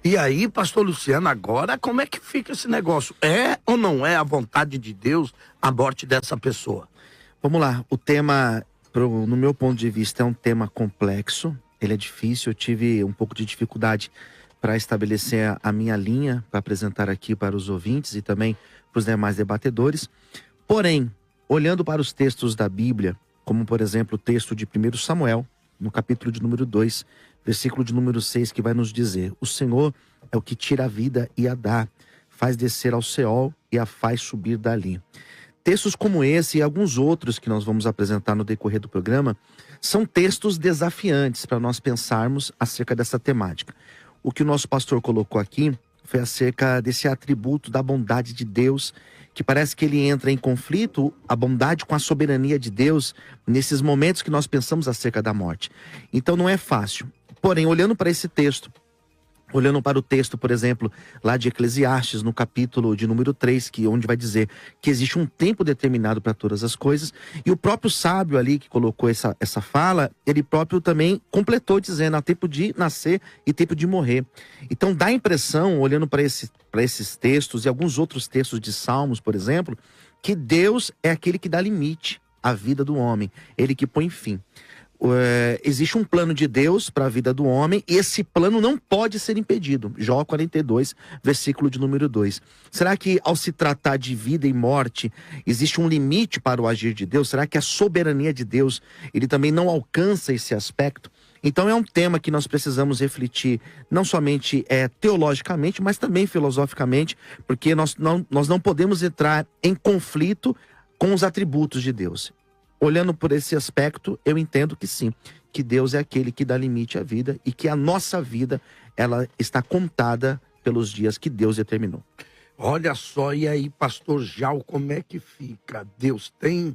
E aí, pastor Luciano, agora como é que fica esse negócio? É ou não é a vontade de Deus a morte dessa pessoa? Vamos lá, o tema, no meu ponto de vista, é um tema complexo, ele é difícil, eu tive um pouco de dificuldade para estabelecer a minha linha, para apresentar aqui para os ouvintes e também para os demais debatedores. Porém, olhando para os textos da Bíblia, como por exemplo o texto de 1 Samuel, no capítulo de número 2, versículo de número 6, que vai nos dizer: o Senhor é o que tira a vida e a dá, faz descer ao Seol e a faz subir dali. Textos como esse e alguns outros que nós vamos apresentar no decorrer do programa são textos desafiantes para nós pensarmos acerca dessa temática. O que o nosso pastor colocou aqui foi acerca desse atributo da bondade de Deus, que parece que ele entra em conflito, a bondade com a soberania de Deus, nesses momentos que nós pensamos acerca da morte. Então não é fácil. Porém, olhando para esse texto, olhando para o texto, por exemplo, lá de Eclesiastes, no capítulo de número 3, onde vai dizer que existe um tempo determinado para todas as coisas, e o próprio sábio ali que colocou essa fala, ele próprio também completou dizendo: há tempo de nascer e tempo de morrer. Então dá a impressão, olhando para esses textos e alguns outros textos de Salmos, por exemplo, que Deus é aquele que dá limite à vida do homem, ele que põe fim. Existe um plano de Deus para a vida do homem e esse plano não pode ser impedido. Jó 42, versículo de número 2. Será que ao se tratar de vida e morte, existe um limite para o agir de Deus? Será que a soberania de Deus, ele também não alcança esse aspecto? Então é um tema que nós precisamos refletir, não somente teologicamente, mas também filosoficamente, porque nós não podemos entrar em conflito com os atributos de Deus. Olhando por esse aspecto, eu entendo que sim, que Deus é aquele que dá limite à vida e que a nossa vida, ela está contada pelos dias que Deus determinou. Olha só, e aí, pastor Jal, como é que fica? Deus tem